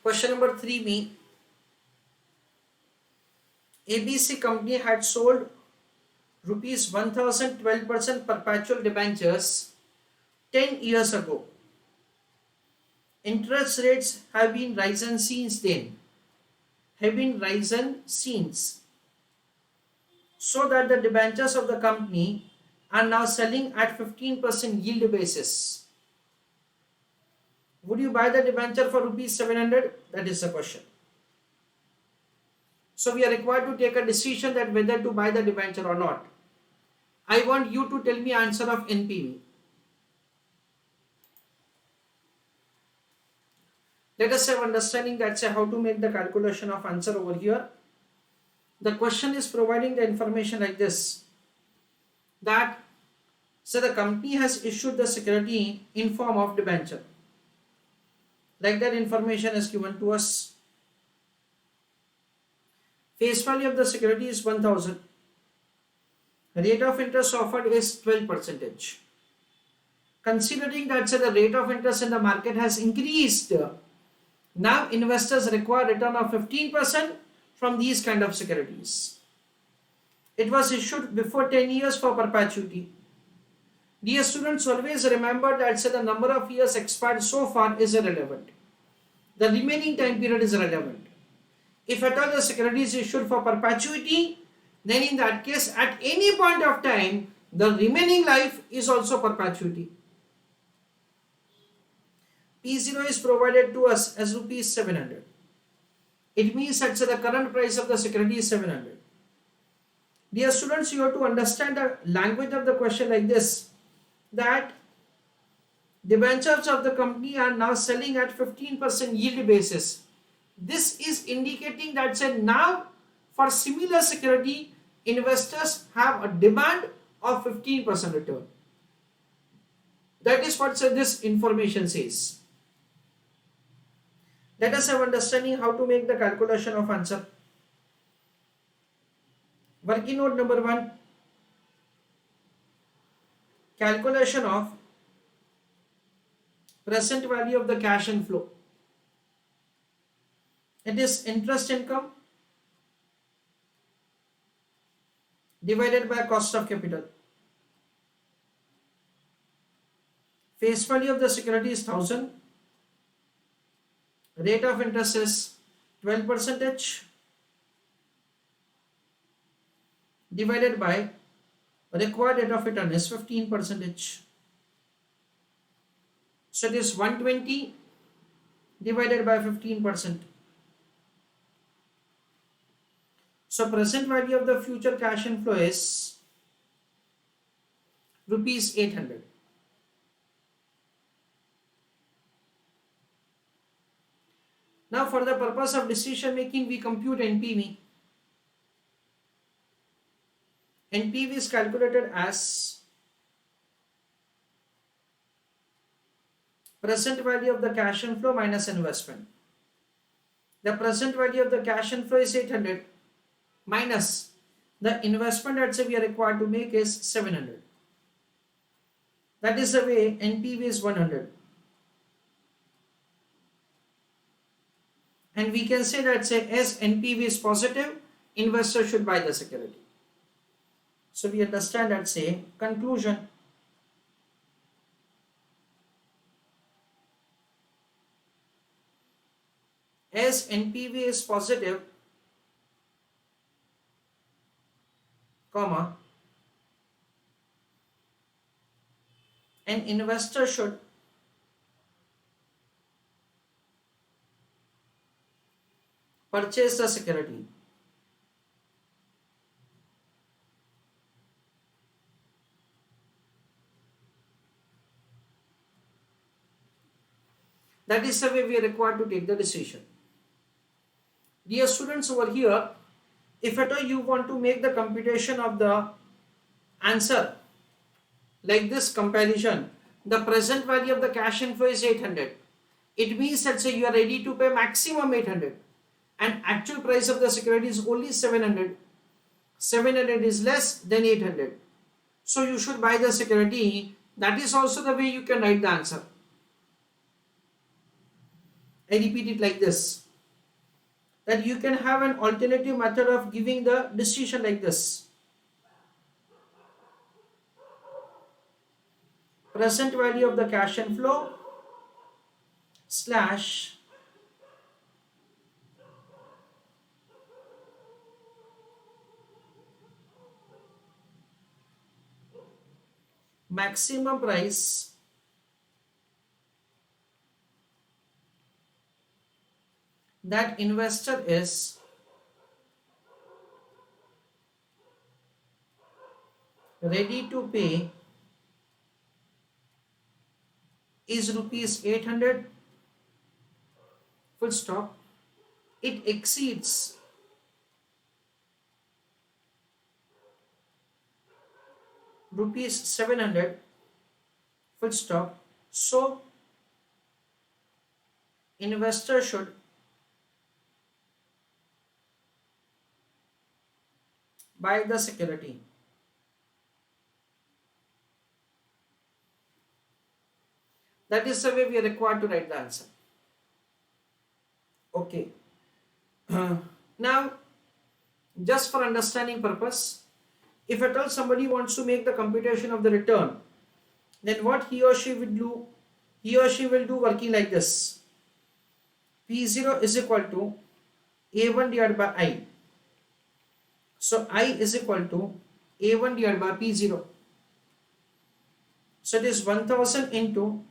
Question number 3b. ABC company had sold rupees 1000 12% perpetual debentures 10 years ago. Interest rates have been risen since then. So that the debentures of the company are now selling at 15% yield basis. Would you buy the debenture for rupees 700? That is the question. So we are required to take a decision that whether to buy the debenture or not. I want you to tell me answer of NPV. Let us have understanding that's how to make the calculation of answer over here. The question is providing the information like this, that so the company has issued the security in form of debenture. Like that information is given to us. Face value of the security is 1000. Rate of interest offered is 12%. Considering that the rate of interest in the market has increased, now investors require return of 15% from these kind of securities. It was issued before 10 years for perpetuity. Dear students, always remember that the number of years expired so far is irrelevant. The remaining time period is relevant. If at all the security is issued for perpetuity, then in that case, at any point of time, the remaining life is also perpetuity. P0 is provided to us as rupees 700. It means that the current price of the security is 700. Dear students, you have to understand the language of the question like this, that debentures of the company are now selling at 15% yield basis. This is indicating that now for similar security, investors have a demand of 15% return. That is what this information says. Let us have understanding how to make the calculation of answer. Working note number 1. Calculation of present value of the cash inflow. It is interest income divided by cost of capital. Face value of the security is 1000. Rate of interest is 12% divided by required rate of return is 15%. So it is 120 divided by 15%. So present value of the future cash inflow is rupees 800. Now for the purpose of decision making, we compute NPV. NPV is calculated as present value of the cash inflow minus investment. The present value of the cash inflow is 800 minus the investment that we are required to make is 700. That is the way NPV is 100. And we can say that as NPV is positive, investor should buy the security. So we understand that conclusion. As NPV is positive, comma, an investor should purchase the security. That is the way we are required to take the decision. Dear students, over here, if at all you want to make the computation of the answer like this comparison, the present value of the cash inflow is 800. It means that you are ready to pay maximum 800 and actual price of the security is only 700. 700 is less than 800. So you should buy the security. That is also the way you can write the answer. I repeat it like this, that you can have an alternative method of giving the decision like this. Present value of the cash inflow slash maximum price that investor is ready to pay is rupees 800, full stop. It exceeds rupees 700, full stop. So investor should buy the security. That is the way we are required to write the answer. Okay. Now, just for understanding purpose, if at all somebody wants to make the computation of the return, then what he or she will do, working like this. P0 is equal to A1 divided by I. So I is equal to A1 divided by P0. So it is 1000 into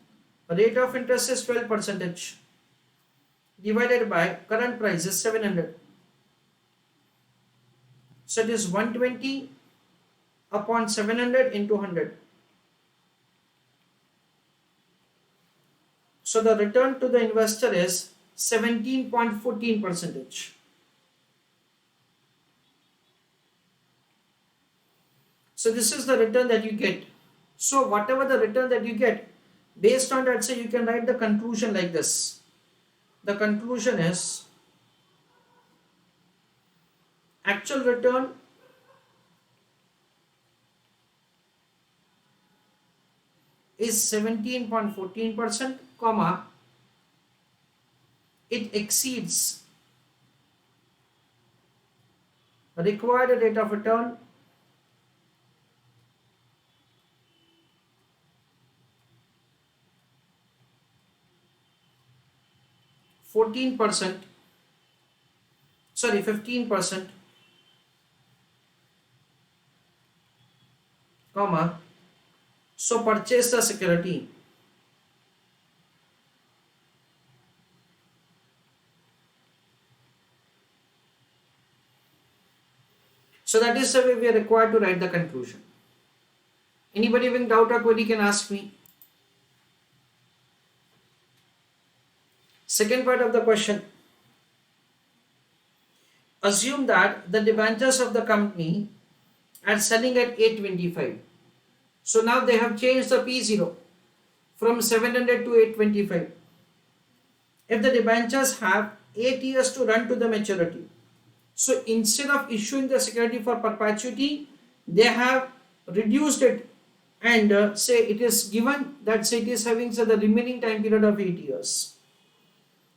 rate of interest is 12% divided by current price is 700. So it is 120 upon 700 into 100. So the return to the investor is 17.14%. So this is the return that you get. So whatever the return that you get, based on that, say you can write the conclusion like this. The conclusion is actual return is 17.14%, comma, it exceeds required rate of return (14%), 15%, comma, so purchase the security. So that is the way we are required to write the conclusion. Anybody having doubt or query can ask me. Second part of the question. Assume that the debentures of the company are selling at 825. So now they have changed the P0 from 700 to 825. If the debentures have 8 years to run to the maturity, so instead of issuing the security for perpetuity, they have reduced it and say it is given that say it is having the remaining time period of 8 years.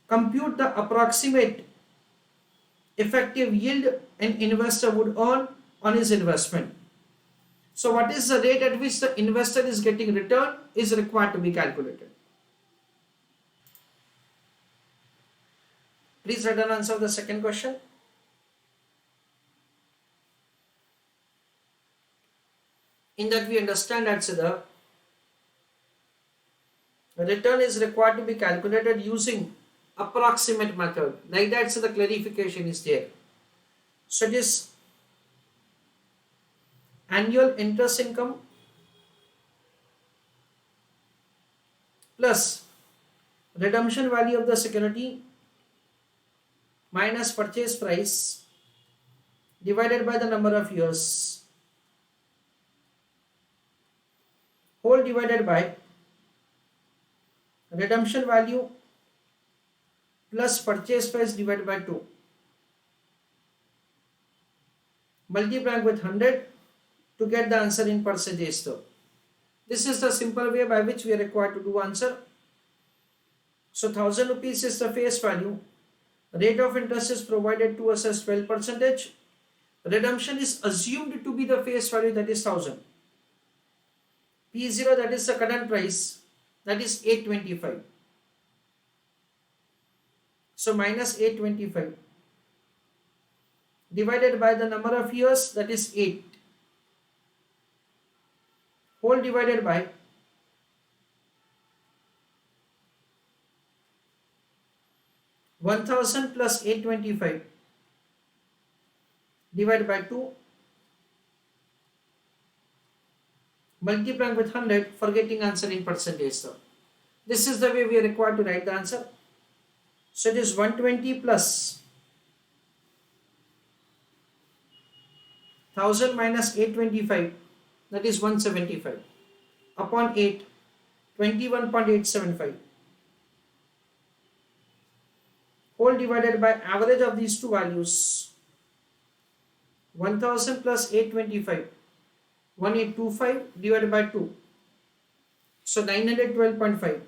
Compute the approximate effective yield an investor would earn on his investment. So what is the rate at which the investor is getting return is required to be calculated. Please write an answer of the second question. In that we understand that the return is required to be calculated using approximate method. Like that, so the clarification is there. So it is annual interest income plus redemption value of the security minus purchase price divided by the number of years, whole divided by redemption value plus purchase price divided by 2, multiplying with 100 to get the answer in percentage term. This is the simple way by which we are required to do answer. So 1000 rupees is the face value. Rate of interest is provided to us as 12%. Redemption is assumed to be the face value, that is 1000. P0, that is the current price, that is 825. So minus 825 divided by the number of years, that is 8, whole divided by 1000 plus 825 divided by 2, multiplying with 100, forgetting answer in percentage. So this is the way we are required to write the answer. So it is 120 plus 1000 minus 825, that is 175 upon 8, 21.875, whole divided by average of these two values, 1000 plus 825, 1825 divided by 2, so 912.5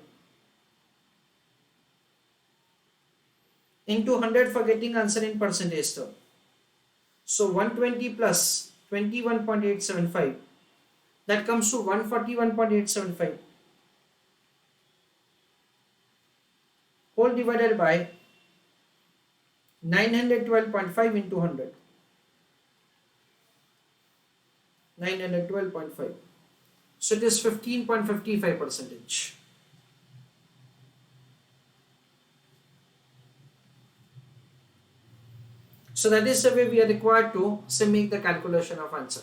into 100, for getting answer in percentage term. So 120 plus 21.875, that comes to 141.875, whole divided by 912.5 into 100, 912.5. So it is 15.55%. So that is the way we are required to make the calculation of answer.